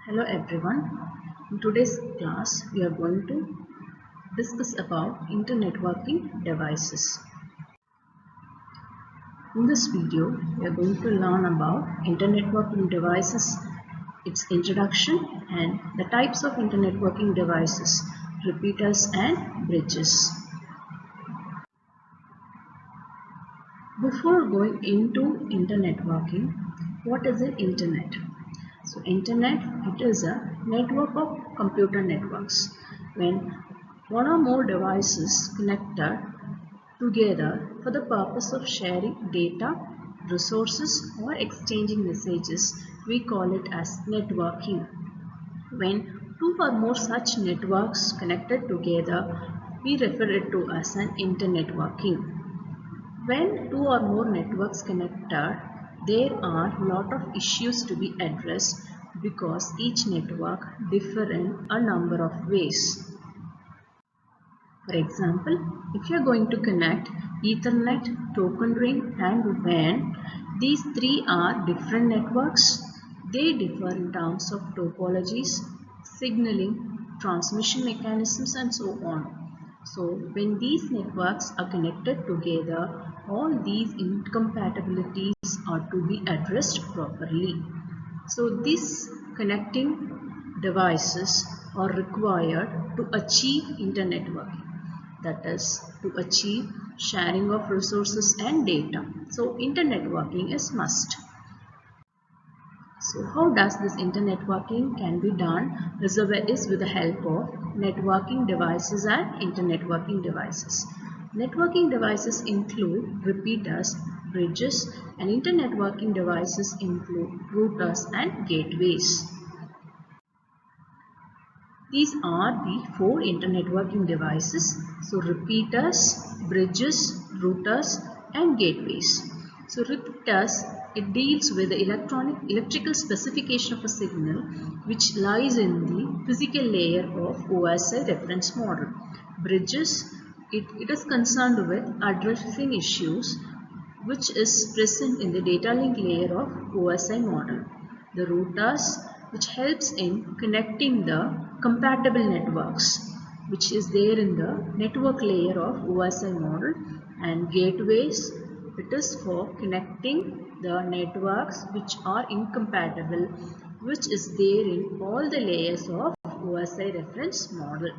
Hello everyone. In today's class, we are going to discuss about internetworking devices. In this video, we are going to learn about internetworking devices, its introduction, and the types of internetworking devices, repeaters and bridges. Before going into internetworking, what is the internet? So internet, it is a network of computer networks. When one or more devices connected together for the purpose of sharing data, resources or exchanging messages, we call it as networking. When two or more such networks connected together, we refer it to as an internetworking. When two or more networks connected, there are a lot of issues to be addressed because each network differs in a number of ways. For example, if you are going to connect Ethernet, Token Ring and WAN, these three are different networks. They differ in terms of topologies, signaling, transmission mechanisms and so on. So when these networks are connected together, all these incompatibilities are to be addressed properly. So these connecting devices are required to achieve internetworking, that is to achieve sharing of resources and data. So internetworking is must. So how does this internetworking can be done is with the help of networking devices and internetworking devices. Networking devices include repeaters, bridges, and internetworking devices include routers and gateways. These are the four internetworking devices. So repeaters, bridges, routers and gateways. So repeaters, it deals with the electrical specification of a signal which lies in the physical layer of OSI reference model. Bridges, it is concerned with addressing issues which is present in the data link layer of OSI model. The routers, which helps in connecting the compatible networks, which is there in the network layer of OSI model, and gateways, it is for connecting the networks which are incompatible, which is there in all the layers of OSI reference model.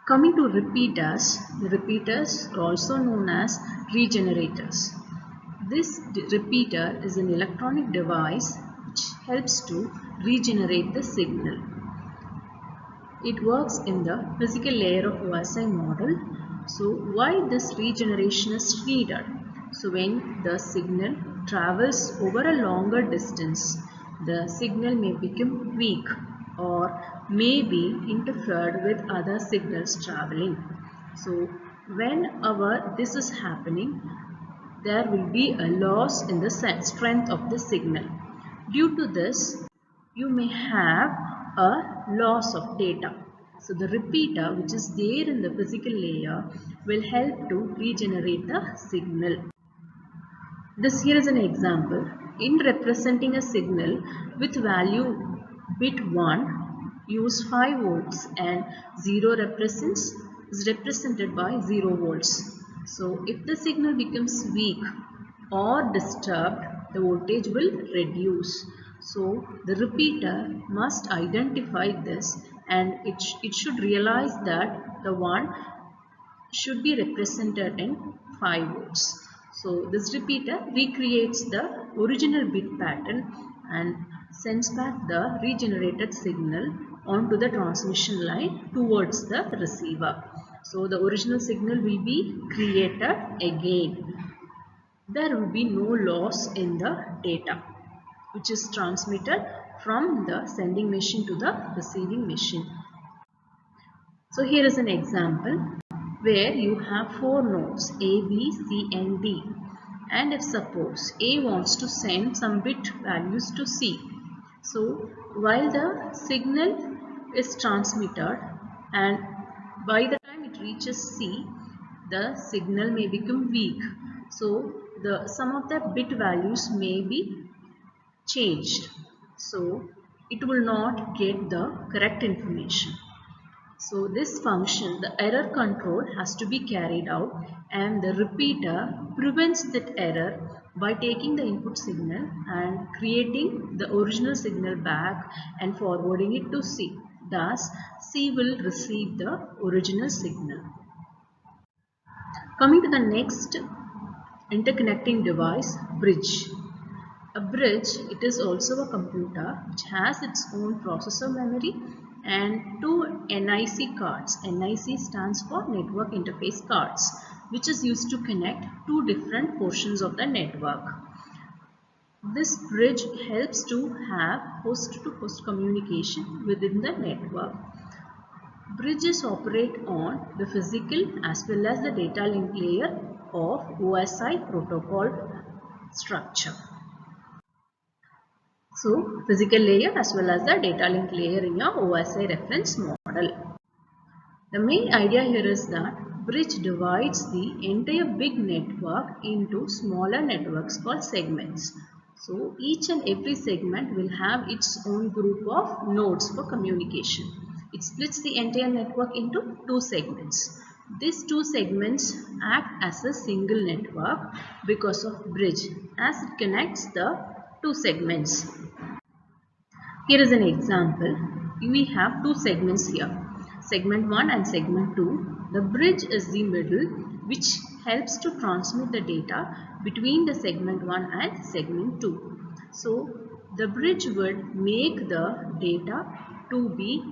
Coming to repeaters, the repeaters are also known as regenerators. This repeater is an electronic device which helps to regenerate the signal. It works in the physical layer of OSI model. So why this regeneration is needed? So when the signal travels over a longer distance, the signal may become weak or may be interfered with other signals traveling. So whenever this is happening, there will be a loss in the strength of the signal. Due to this, you may have a loss of data. So the repeater, which is there in the physical layer, will help to regenerate the signal. This here is an example. In representing a signal with value bit 1, use 5 volts and 0 is represented by 0 volts. So if the signal becomes weak or disturbed, the voltage will reduce. So the repeater must identify this, and it should realize that the one should be represented in 5 volts. So this repeater recreates the original bit pattern and sends back the regenerated signal onto the transmission line towards the receiver. So the original signal will be created again. There will be no loss in the data which is transmitted from the sending machine to the receiving machine. So here is an example where you have 4 nodes A, B, C and D, and if suppose A wants to send some bit values to C. So while the signal is transmitted and by the time it reaches C, the signal may become weak. So some of the bit values may be changed. so it will not get the correct information. So this function, the error control, has to be carried out, and the repeater prevents that error by taking the input signal and creating the original signal back and forwarding it to C. Thus, C will receive the original signal. Coming to the next interconnecting device, bridge. A bridge, it is also a computer which has its own processor memory and two NIC cards. NIC stands for Network Interface Cards, which is used to connect two different portions of the network. This bridge helps to have host-to-host communication within the network. Bridges operate on the physical as well as the data link layer of OSI protocol structure. So, physical layer as well as the data link layer in your OSI reference model. The main idea here is that bridge divides the entire big network into smaller networks called segments. So, each and every segment will have its own group of nodes for communication. It splits the entire network into two segments. These two segments act as a single network because of bridge, as it connects the two segments. Here is an example. We have two segments here, segment 1 and segment 2. The bridge is the middle which helps to transmit the data between the segment 1 and segment 2. So, the bridge would make the data to be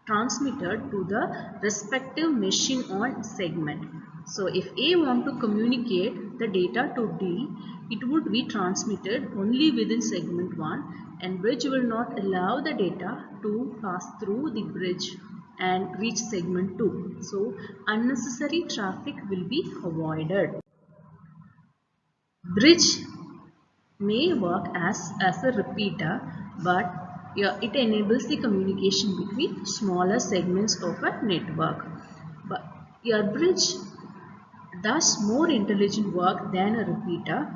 transmitted to the respective machine on segment. So if A want to communicate the data to D, it would be transmitted only within segment 1, and bridge will not allow the data to pass through the bridge and reach segment 2. So unnecessary traffic will be avoided. Bridge may work as a repeater, but it enables the communication between smaller segments of a network. But your bridge does more intelligent work than a repeater,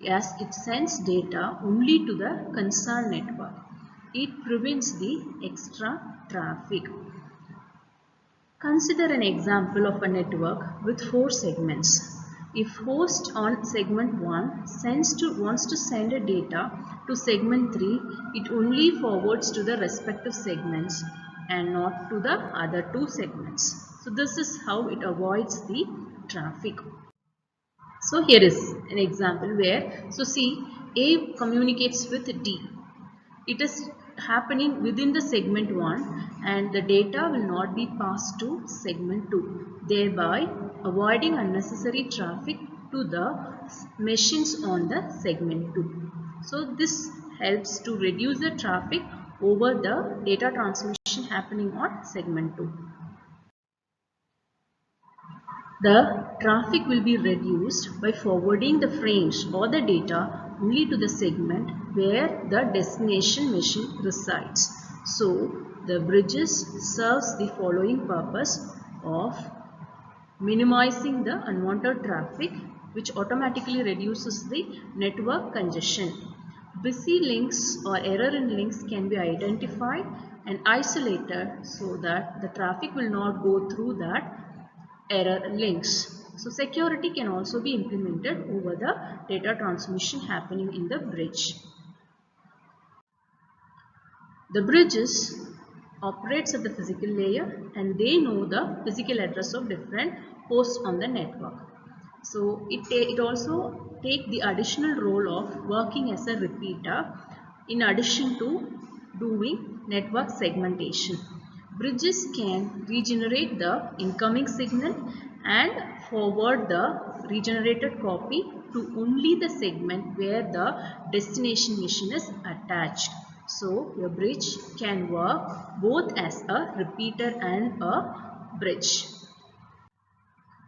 as it sends data only to the concerned network. It prevents the extra traffic. Consider an example of a network with 4 segments. If host on segment 1 wants to send a data to segment 3, it only forwards to the respective segments and not to the other 2 segments. So this is how it avoids the traffic. So here is an example where, so see, A communicates with D. It is happening within the segment 1 and the data will not be passed to segment 2, thereby avoiding unnecessary traffic to the machines on the segment 2. So this helps to reduce the traffic over the data transmission happening on segment 2. The traffic will be reduced by forwarding the frames or the data only to the segment where the destination machine resides. So, the bridges serves the following purpose of minimizing the unwanted traffic, which automatically reduces the network congestion. Busy links or error in links can be identified and isolated so that the traffic will not go through that error links. So security can also be implemented over the data transmission happening in the bridge. The bridges operates at the physical layer and they know the physical address of different hosts on the network. So it also take the additional role of working as a repeater in addition to doing network segmentation. Bridges can regenerate the incoming signal and forward the regenerated copy to only the segment where the destination machine is attached. So, your bridge can work both as a repeater and a bridge.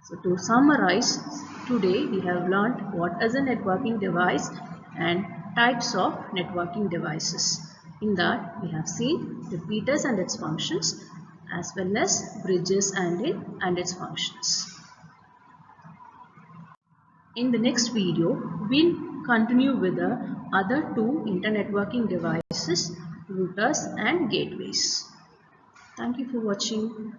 So, to summarize, today we have learned what is a networking device and types of networking devices. In that, we have seen repeaters and its functions as well as bridges and its functions. In the next video, we'll continue with the other two internetworking devices, routers and gateways. Thank you for watching.